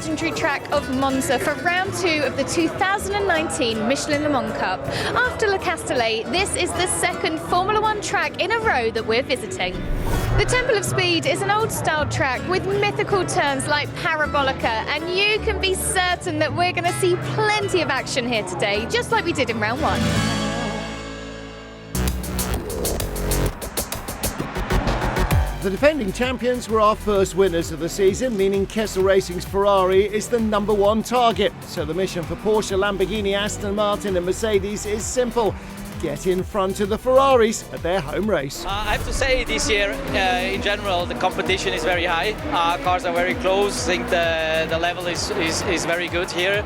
legendary track of Monza for round 2 of the 2019 Michelin Le Mans Cup. After Le Castellet, this is the second Formula One track in a row that we're visiting. The Temple of Speed is an old-style track with mythical turns like Parabolica, and you can be certain that we're going to see plenty of action here today, just like we did in round 1. The defending champions were our first winners of the season, meaning Kessel Racing's Ferrari is the #1 target. So the mission for Porsche, Lamborghini, Aston Martin and Mercedes is simple. Get in front of the Ferraris at their home race. I have to say this year, in general, the competition is very high. Cars are very close. I think the level is very good here.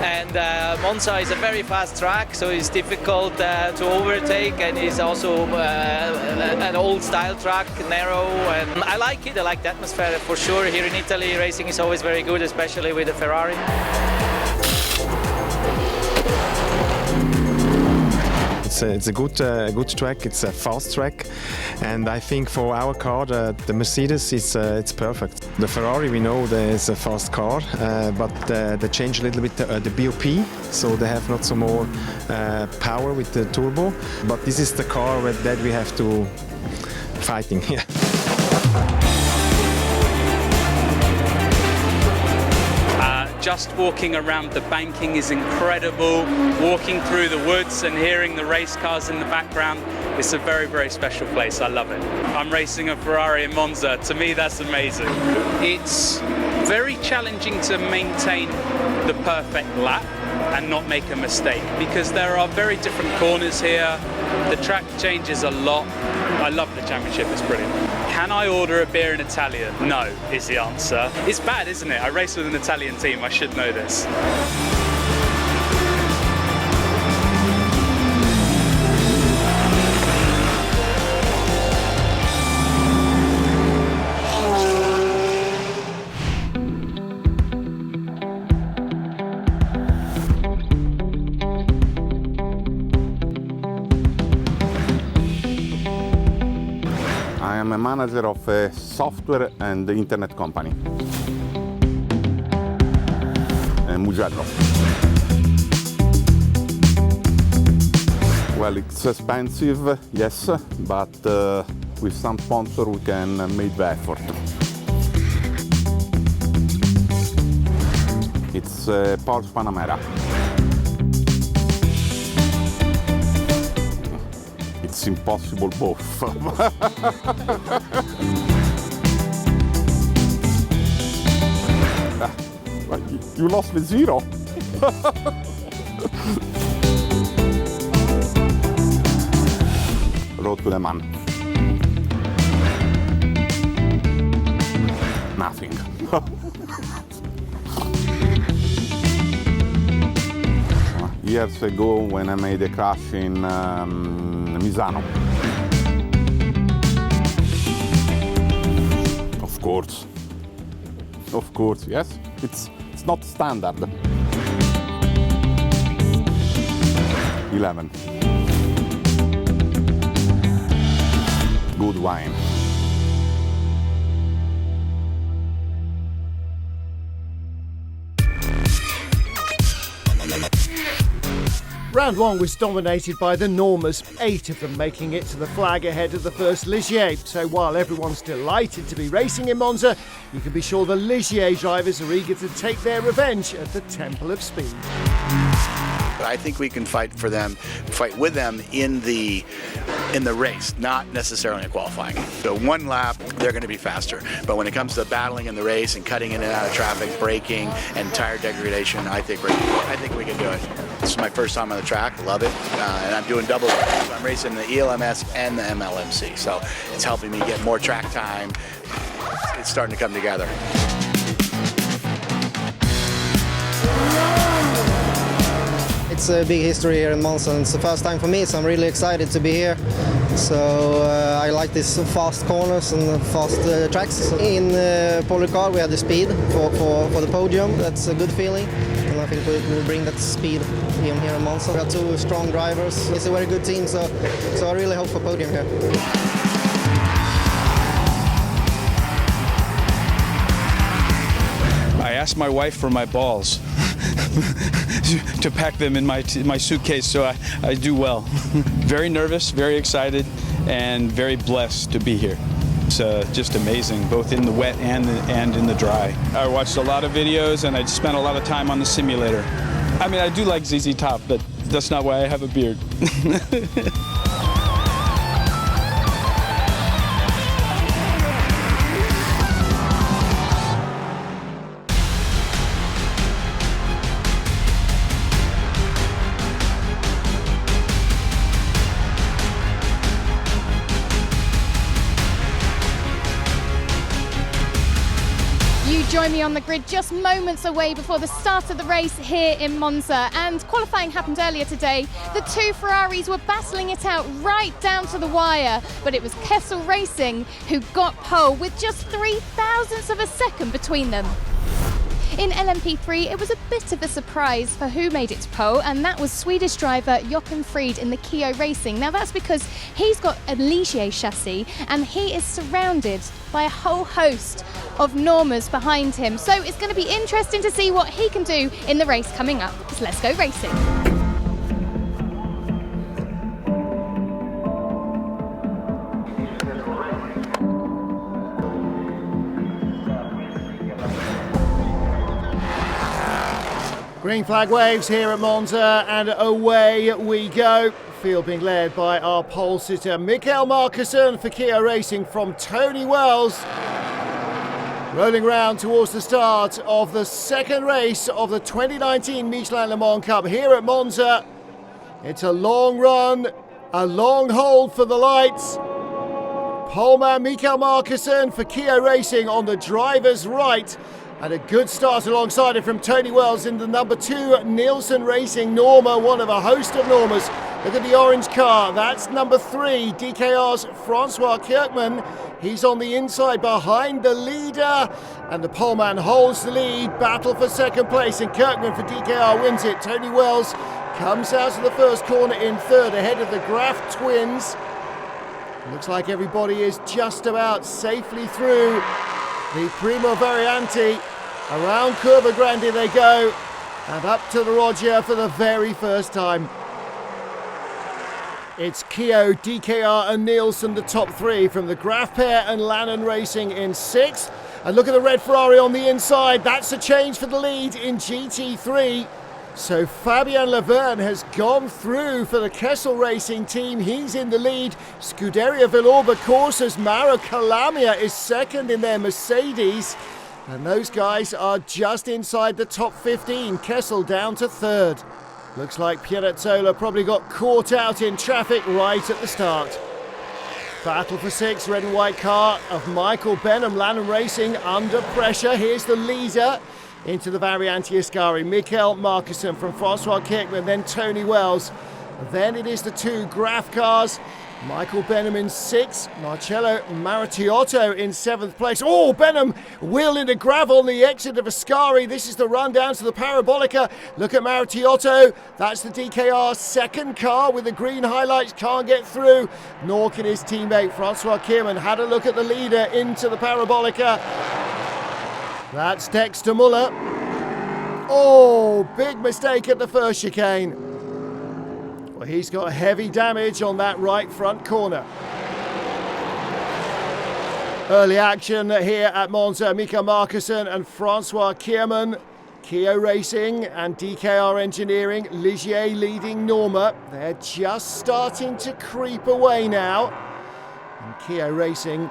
And Monza is a very fast track, so it's difficult to overtake, and it's also an old style track, narrow. And I like it. I like the atmosphere for sure. Here in Italy, racing is always very good, especially with the Ferrari. It's a good track. It's a fast track, and I think for our car, the Mercedes, it's perfect. The Ferrari, we know there's a fast car, but they change a little bit the BOP, so they have not so more power with the turbo. But this is the car that we have to fighting. Yeah. Just walking around the banking is incredible. Walking through the woods and hearing the race cars in the background, it's a very, very special place. I love it. I'm racing a Ferrari in Monza. To me, that's amazing. It's very challenging to maintain the perfect lap and not make a mistake, because there are very different corners here. The track changes a lot. I love the championship, it's brilliant. Can I order a beer in Italian? No, is the answer. It's bad, isn't it? I race with an Italian team, I should know this. I am a manager of a software and internet company, Mugello. Well, it's expensive, yes, but with some sponsor we can make the effort. It's Porsche Panamera. It's impossible both. You lost the zero. Road to Le Mans. Nothing. Years ago, when I made a crash in Misano. Of course, yes. It's not standard. 11. Good wine. Round 1 was dominated by the Normers, 8 of them making it to the flag ahead of the first Ligier. So while everyone's delighted to be racing in Monza, you can be sure the Ligier drivers are eager to take their revenge at the Temple of Speed. I think we can fight with them in the race, not necessarily in qualifying. So one lap, they're going to be faster. But when it comes to battling in the race and cutting in and out of traffic, braking, and tire degradation, I think we can do it. This is my first time on the track, love it, and I'm doing double. I'm racing the ELMS and the MLMC, so it's helping me get more track time. It's starting to come together. It's a big history here in Monza, and it's the first time for me, so I'm really excited to be here. So I like these fast corners and fast tracks. In Polycar we had the speed for the podium. That's a good feeling, and I think we'll bring that speed even here in Monza. We have two strong drivers. It's a very good team, so I really hope for podium here. I ask my wife for my balls to pack them in my suitcase, so I do well. Very nervous, very excited, and very blessed to be here. It's just amazing, both in the wet and in the dry. I watched a lot of videos and I spent a lot of time on the simulator. I mean, I do like ZZ Top, but that's not why I have a beard. Join me on the grid just moments away before the start of the race here in Monza, and qualifying happened earlier today. The two Ferraris were battling it out right down to the wire, but it was Kessel Racing who got pole with just 0.003 of a second between them. In LMP3, it was a bit of a surprise for who made it to pole, and that was Swedish driver Jochen Fried in the Kia Racing. Now that's because he's got a Ligier chassis and he is surrounded by a whole host of Normas behind him. So it's going to be interesting to see what he can do in the race coming up. So let's go racing. Green flag waves here at Monza, and away we go. Field being led by our pole sitter Mikael Markussen for Kia Racing from Tony Wells. Rolling round towards the start of the second race of the 2019 Michelin Le Mans Cup here at Monza. It's a long run, a long hold for the lights. Poleman Mikael Markussen for Kia Racing on the driver's right. And a good start alongside it from Tony Wells in the number 2 Nielsen Racing Norma, one of a host of Normas. Look at the orange car, that's number 3, DKR's Francois Kirkman. He's on the inside behind the leader, and the poleman holds the lead. Battle for second place, and Kirkman for DKR wins it. Tony Wells comes out of the first corner in third, ahead of the Graf twins. Looks like everybody is just about safely through the Primo Variante. Around Curva Grande they go, and up to the Roger for the very first time. It's Keo, DKR and Nielsen, the top 3 from the Graf pair, and Lannon Racing in 6th. And look at the red Ferrari on the inside. That's a change for the lead in GT3. So Fabien Laverne has gone through for the Kessel Racing team. He's in the lead. Scuderia Villorba Corsa's Mauro Calamia is second in their Mercedes. And those guys are just inside the top 15. Kessel down to third. Looks like Pierazzola probably got caught out in traffic right at the start. Battle for 6, red and white car of Michael Benham, Lannon Racing under pressure. Here's the leader into the Variante Ascari. Mikael Markussen from Francois Kirkman, then Tony Wells. Then it is the 2 Graf cars. Michael Benham in 6th, Marcello Marattiotto in 7th place. Oh, Benham wheel into gravel on the exit of Ascari. This is the run down to the Parabolica. Look at Marattiotto. That's the DKR second car with the green highlights. Can't get through, nor can his teammate Francois Kirkman. Had a look at the leader into the Parabolica. That's Dexter Muller. Oh, big mistake at the first chicane. Well, he's got heavy damage on that right front corner. Early action here at Monza. Mikael Markussen and Francois Kirkman. Kia Racing and DKR Engineering. Ligier leading Norma. They're just starting to creep away now. And Kia Racing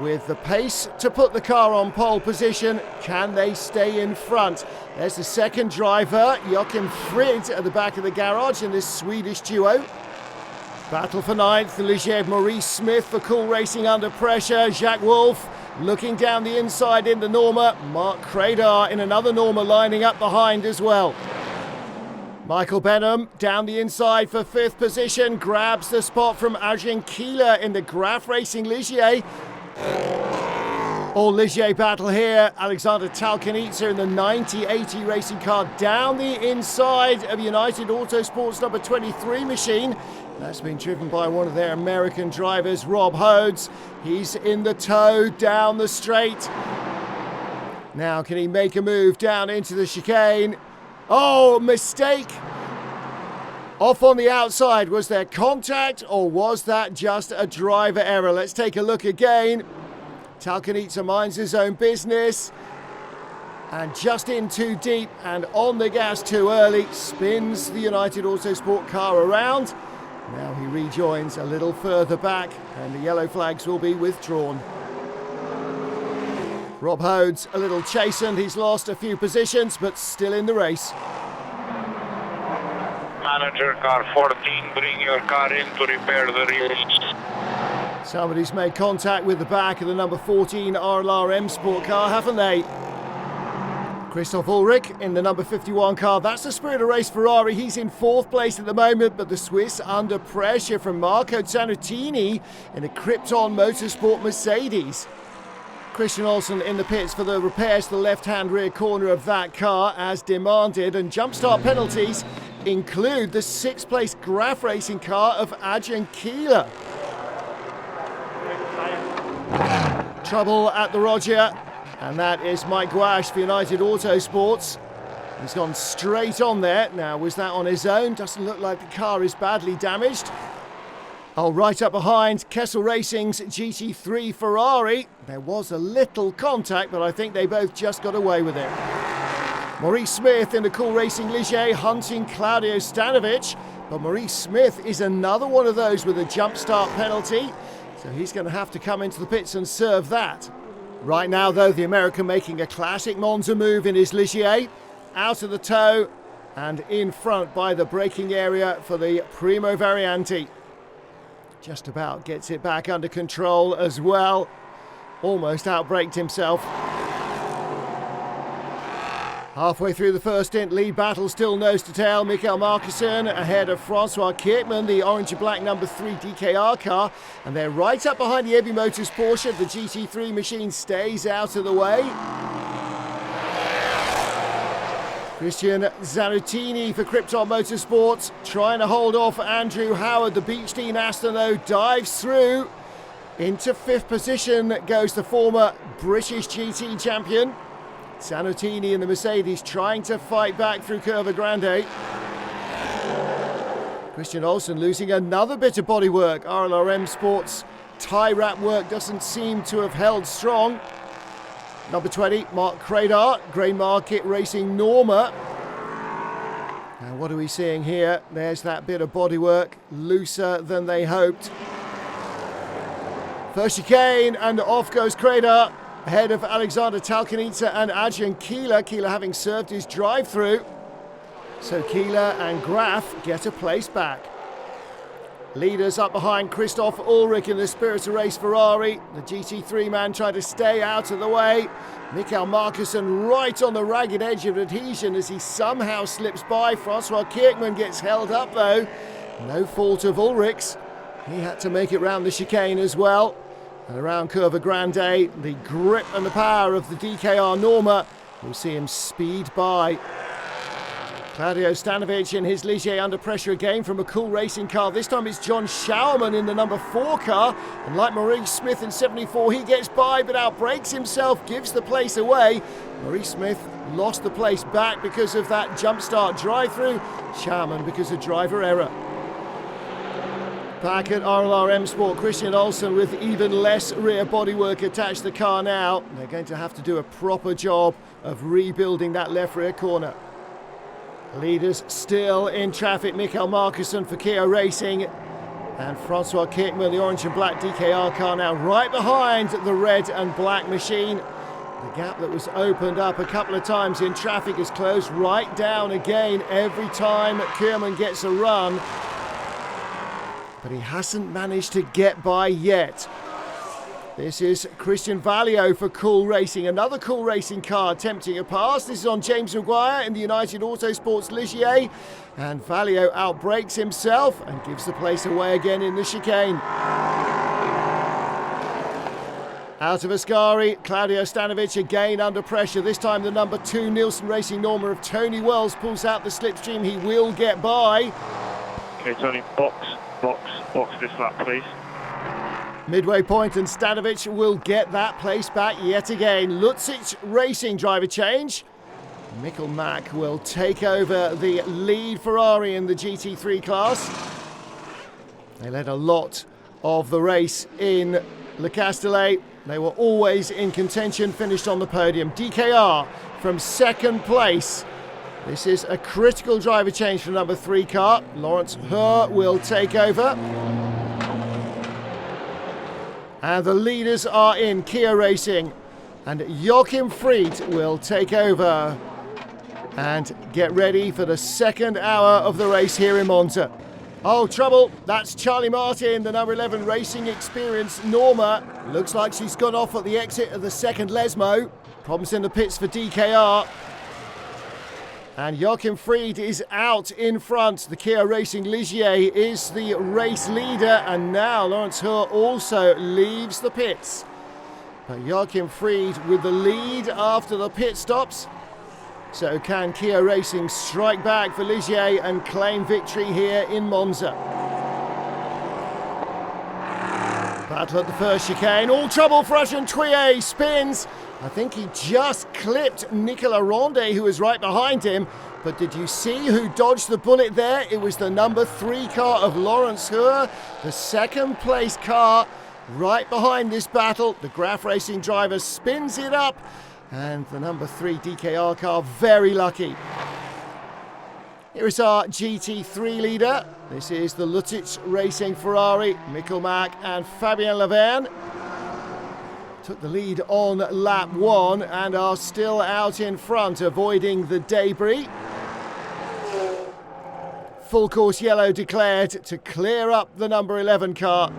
with the pace to put the car on pole position. Can they stay in front? There's the second driver, Jochen Fried, at the back of the garage in this Swedish duo. Battle for 9th, the Ligier Maurice Smith for Cool Racing under pressure. Jacques Wolf looking down the inside in the Norma. Mark Cradar in another Norma lining up behind as well. Michael Benham down the inside for 5th position. Grabs the spot from Adrien Keeler in the Graf Racing Ligier. All Ligier battle here. Alexander Talkanitsa in the 9080 racing car down the inside of United Autosports number 23 machine. That's been driven by one of their American drivers, Rob Hodes. He's in the tow down the straight. Now can he make a move down into the chicane? Oh, mistake! Off on the outside. Was there contact or was that just a driver error? Let's take a look again. Talkanitsa minds his own business. And just in too deep and on the gas too early. Spins the United Autosport car around. Now he rejoins a little further back and the yellow flags will be withdrawn. Rob Hode's a little chastened. He's lost a few positions but still in the race. Manager car 14, bring your car in to repair the release. Somebody's made contact with the back of the number 14 RLR Sport car, haven't they? Christoph Ulrich in the number 51 car. That's the Spirit of Race Ferrari. He's in 4th place at the moment, but the Swiss under pressure from Marco Zanutini in a Krypton Motorsport Mercedes. Christian Olsen in the pits for the repairs to the left-hand rear corner of that car as demanded, and jump-start penalties include the 6th place Graf Racing car of Adrian Keeler. Trouble at the Roger, and that is Mike Gouache for United Autosports. He's gone straight on there. Now, was that on his own? Doesn't look like the car is badly damaged. Oh, right up behind, Kessel Racing's GT3 Ferrari. There was a little contact, but I think they both just got away with it. Maurice Smith in the Cool Racing Ligier hunting Claudio Stanovic, but Maurice Smith is another one of those with a jump start penalty, so he's going to have to come into the pits and serve that. Right now, though, the American making a classic Monza move in his Ligier, out of the toe and in front by the braking area for the Primo Variante. Just about gets it back under control as well. Almost outbraked himself. Halfway through the first stint, lead battle still nose to tail. Mikael Markussen ahead of Francois Kirkman, the orange and black number 3 DKR car. And they're right up behind the Ebi Motors Porsche. The GT3 machine stays out of the way. Christian Zanutini for Krypton Motorsports trying to hold off Andrew Howard. The Beechstein Aston though dives through. Into 5th position goes the former British GT champion. Zanutini in the Mercedes trying to fight back through Curva Grande. Christian Olsen losing another bit of bodywork. RLRM Sports tie wrap work doesn't seem to have held strong. Number 20, Mark Cradar, Grain Market Racing Norma. Now what are we seeing here? There's that bit of bodywork, looser than they hoped. First chicane and off goes Cradar, ahead of Alexander Talkanitsa and Adrian Keeler. Keeler having served his drive-through. So Keeler and Graf get a place back. Leaders up behind Christoph Ulrich in the Spirit of Race Ferrari. The GT3 man trying to stay out of the way. Mikael Markussen right on the ragged edge of adhesion as he somehow slips by. Francois Kirkman gets held up though. No fault of Ulrich's. He had to make it round the chicane as well. And around Curva Grande, the grip and the power of the DKR Norma will see him speed by. Claudio Stanovic in his Ligier under pressure again from a Cool Racing car. This time it's John Schauerman in the number 4 car. And like Maurice Smith in 74, he gets by but outbrakes himself, gives the place away. Maurice Smith lost the place back because of that jump start drive-through. Schauerman because of driver error. Back at RLRM Sport, Christian Olsen with even less rear bodywork attached to the car now. They're going to have to do a proper job of rebuilding that left rear corner. Leaders still in traffic, Mikael Markussen for Kia Racing and Francois Kirkman, the orange and black DKR car now right behind the red and black machine. The gap that was opened up a couple of times in traffic is closed right down again every time Kirkman gets a run. But he hasn't managed to get by yet. This is Christian Valio for Cool Racing. Another Cool Racing car attempting a pass. This is on James Maguire in the United Autosports Ligier. And Valio outbrakes himself and gives the place away again in the chicane. Out of Ascari, Claudio Stanovic again under pressure. This time the number 2 Nielsen Racing Norma of Tony Wells pulls out the slipstream. He will get by. Okay, Tony, box this lap, please. Midway point and Stanovic will get that place back yet again. Lucic Racing driver change. Mikkel Mack will take over the lead Ferrari in the GT3 class. They led a lot of the race in Le Castellet. They were always in contention, finished on the podium. DKR from second place. This is a critical driver change for number 3 car. Lawrence Herr will take over. And the leaders are in Kia Racing. And Joachim Fried will take over and get ready for the second hour of the race here in Monza. Oh, trouble. That's Charlie Martin, the number 11 Racing Experience Norma. Looks like she's gone off at the exit of the second Lesmo. Problems in the pits for DKR. And Joachim Fried is out in front. The Kia Racing Ligier is the race leader. And now Lawrence Herr also leaves the pits. But Joachim Fried with the lead after the pit stops. So can Kia Racing strike back for Ligier and claim victory here in Monza? Battle at the first chicane. All trouble for Russian Thuy. Spins. I think he just clipped Nicolas Rondet, who was right behind him. But did you see who dodged the bullet there? It was the number 3 car of Lawrence Herr, the second place car right behind this battle. The Graf Racing driver spins it up. And the number 3 DKR car, very lucky. Here is our GT3 leader. This is the Lucic Racing Ferrari, Mikkel Mack and Fabien Laverne. Took the lead on lap 1 and are still out in front, avoiding the debris. Full course yellow declared to clear up the number 11 car.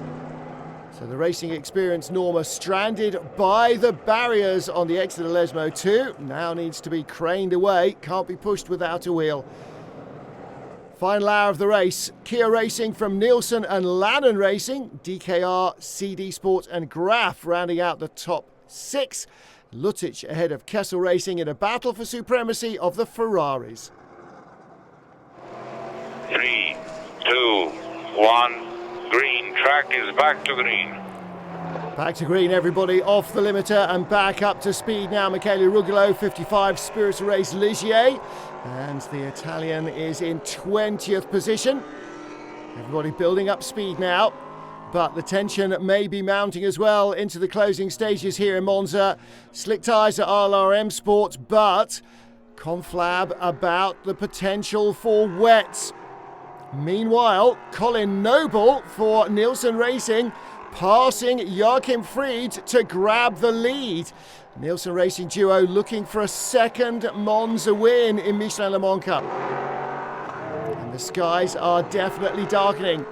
So the Racing Experience Norma, stranded by the barriers on the exit of Lesmo 2, now needs to be craned away, can't be pushed without a wheel. Final hour of the race, Kia Racing from Nielsen and Lannon Racing, DKR, CD Sport and Graf rounding out the top 6. Lucic ahead of Kessel Racing in a battle for supremacy of the Ferraris. 3, 2, 1. Green. Track is back to green. Back to green, everybody, off the limiter and back up to speed now. Michele Rugolo, 55, Spirits Race Ligier. And the Italian is in 20th position. Everybody building up speed now. But the tension may be mounting as well into the closing stages here in Monza. Slick tyres at RLRM Sport, but conflab about the potential for wets. Meanwhile, Colin Noble for Nielsen Racing passing Joachim Fried to grab the lead. Nielsen Racing duo looking for a second Monza win in Michelin Le Mans Cup. And the skies are definitely darkening.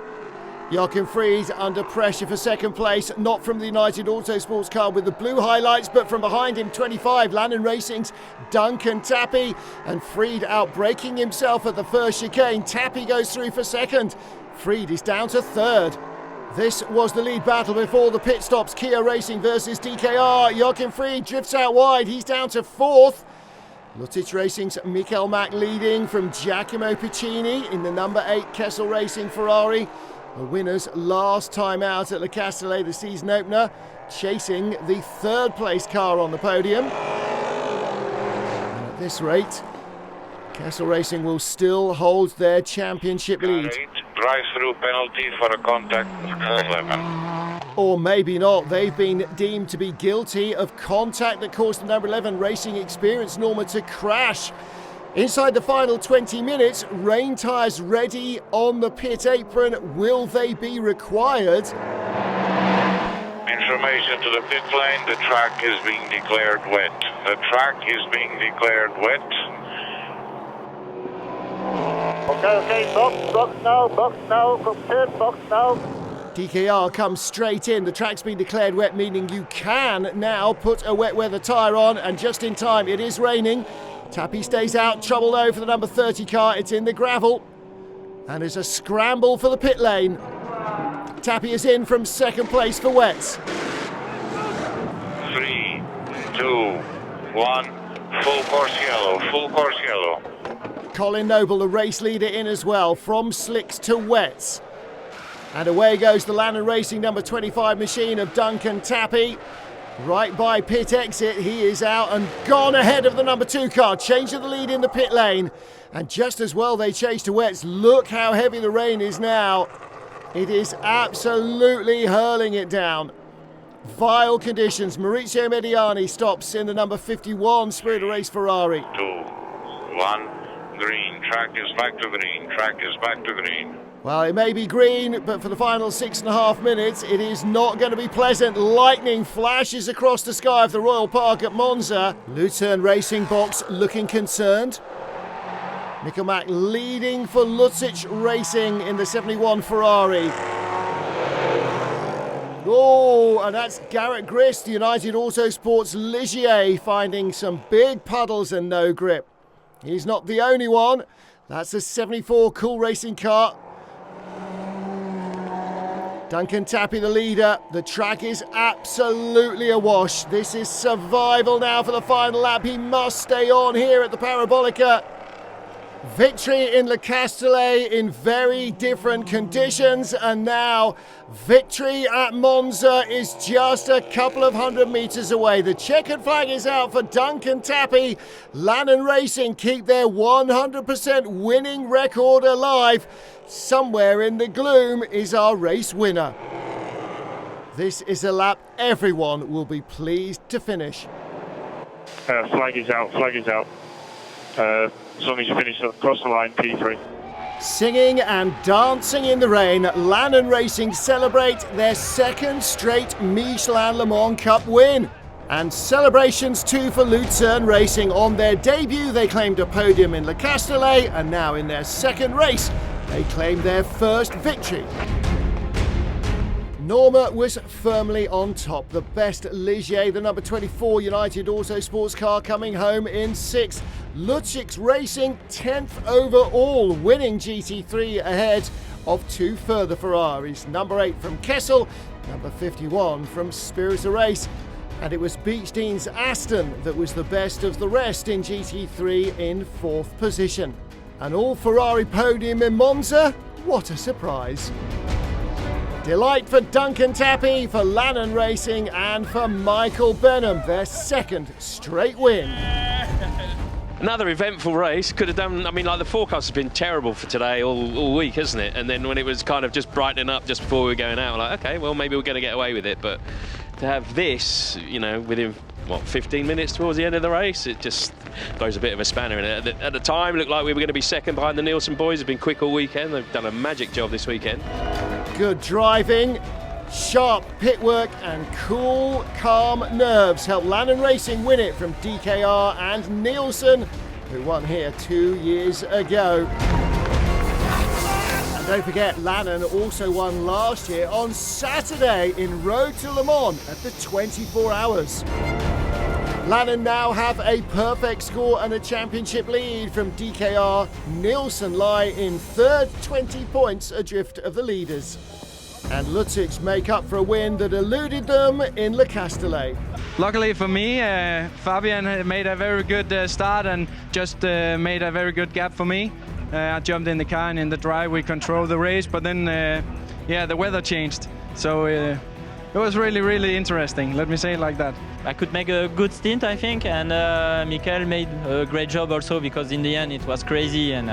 Joachim Fried under pressure for second place, not from the United Autosports car with the blue highlights, but from behind him, 25, Lannon Racing's Duncan Tappy, and Fried outbraking himself at the first chicane. Tappy goes through for second. Fried is down to third. This was the lead battle before the pit stops. Kia Racing versus DKR. Joachim Fried drifts out wide. He's down to fourth. Lucic Racing's Mikkel Mack leading from Giacomo Piccini in the number 8 Kessel Racing Ferrari. The winners last time out at Le Castellet, the season opener, chasing the third place car on the podium. And at this rate, Kessel Racing will still hold their championship lead. Drive-through penalty for a contact 11. Or maybe not. They've been deemed to be guilty of contact that caused the number 11 Racing Experience Norma to crash. Inside the final 20 minutes, rain tyres ready on the pit apron. Will they be required? Information to the pit lane, the track is being declared wet. The track is being declared wet. Okay, box now, from pit, box now. DKR comes straight in. The track's been declared wet, meaning you can now put a wet weather tyre on, and just in time. It is raining. Tappy stays out, trouble though for the number 30 car, it's in the gravel. And there's a scramble for the pit lane. Tappy is in from second place for wets. 3, 2, 1, full course yellow, full course yellow. Colin Noble, the race leader, in as well, from slicks to wets. And away goes the Lannon Racing number 25 machine of Duncan Tappy. Right by pit exit, he is out and gone ahead of the number 2 car, changing the lead in the pit lane. And just as well they chase to wets. Look how heavy the rain is now. It is absolutely hurling it down. Vile conditions. Maurizio Mediani stops in the number 51 Spirit of Race Ferrari. 2, 1, green. Track is back to green. Track is back to green. Well, it may be green, but for the final 6.5 minutes, it is not going to be pleasant. Lightning flashes across the sky of the Royal Park at Monza. Lucerne Racing Box looking concerned. Nickelmack leading for Lucic Racing in the 71 Ferrari. Oh, and that's Garrett Grist, United Autosports Ligier, finding some big puddles and no grip. He's not the only one. That's a 74 Cool Racing car. Duncan Tappy, the leader. The track is absolutely awash. This is survival now for the final lap. He must stay on here at the Parabolica. Victory in Le Castellet in very different conditions, and now victory at Monza is just a couple of 100 metres away. The checkered flag is out for Duncan Tappy. Lannon Racing keep their 100% winning record alive. Somewhere in the gloom is our race winner. This is a lap everyone will be pleased to finish. Flag is out, flag is out. As long as you finish across the line, P3. Singing and dancing in the rain, Lannon Racing celebrate their second straight Michelin Le Mans Cup win. And celebrations too for Lucerne Racing. On their debut, they claimed a podium in Le Castellet, and now in their second race, they claimed their first victory. Norma was firmly on top. The best Ligier, the number 24 United Autosports car, coming home in 6th. Lucic Racing 10th overall, winning GT3 ahead of 2 further Ferraris. Number 8 from Kessel, number 51 from Spirit of Race. And it was Beechstein's Aston that was the best of the rest in GT3 in 4th position. An all-Ferrari podium in Monza? What a surprise. Delight for Duncan Tappy, for Lannon Racing, and for Michael Benham, their second straight win. Another eventful race. Could have done, I mean, like the forecast has been terrible for today all week, hasn't it? And then when it was kind of just brightening up just before we were going out, like, okay, well, maybe we're going to get away with it. But to have this, you know, within, what, 15 minutes towards the end of the race, it just throws a bit of a spanner in it. At the time, it looked like we were going to be second behind the Nielsen boys. They've been quick all weekend. They've done a magic job this weekend. Good driving, sharp pit work, and cool, calm nerves helped Lannon Racing win it from DKR and Nielsen, who won here 2 years ago. And don't forget, Lannon also won last year on Saturday in Road to Le Mans at the 24 Hours. Lannon now have a perfect score and a championship lead from DKR. Nielsen lie in 3rd, 20 points adrift of the leaders. And Lucic make up for a win that eluded them in Le Castellet. Luckily for me, Fabian made a very good start and just made a very good gap for me. I jumped in the car and in the drive we controlled the race, but then the weather changed. So it was really interesting, let me say it like that. I could make a good stint, I think, and Michael made a great job also, because in the end it was crazy, and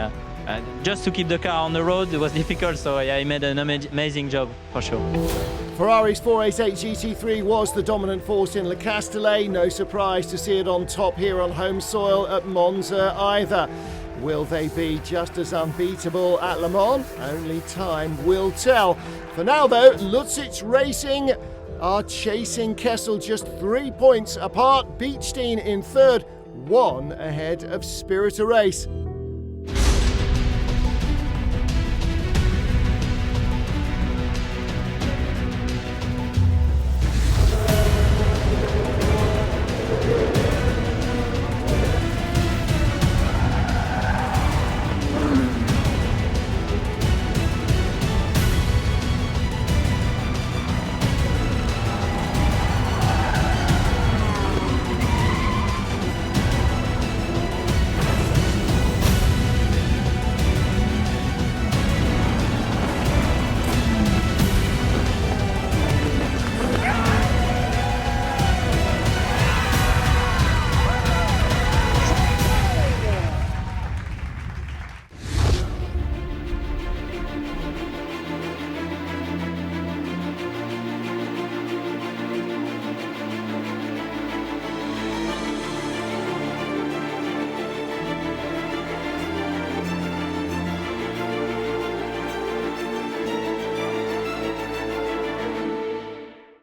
just to keep the car on the road it was difficult, so yeah, he made an amazing job for sure. Ferrari's 488 GT3 was the dominant force in Le Castellet. No surprise to see it on top here on home soil at Monza either. Will they be just as unbeatable at Le Mans? Only time will tell. For now though, Lucic Racing are chasing Kessel just 3 points apart. Beechstein in 3rd, 1 ahead of Spirit of Race.